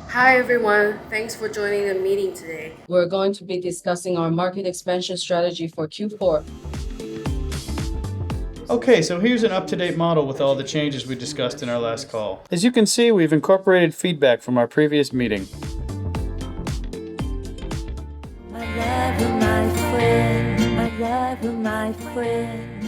Hi everyone, thanks for joining the meeting today. We're going to be discussing our market expansion strategy for Q4. Okay, so here's an up-to-date model with all the changes we discussed in our last call. As you can see, we've incorporated feedback from our previous meeting. My love, my friend, my love, my friend.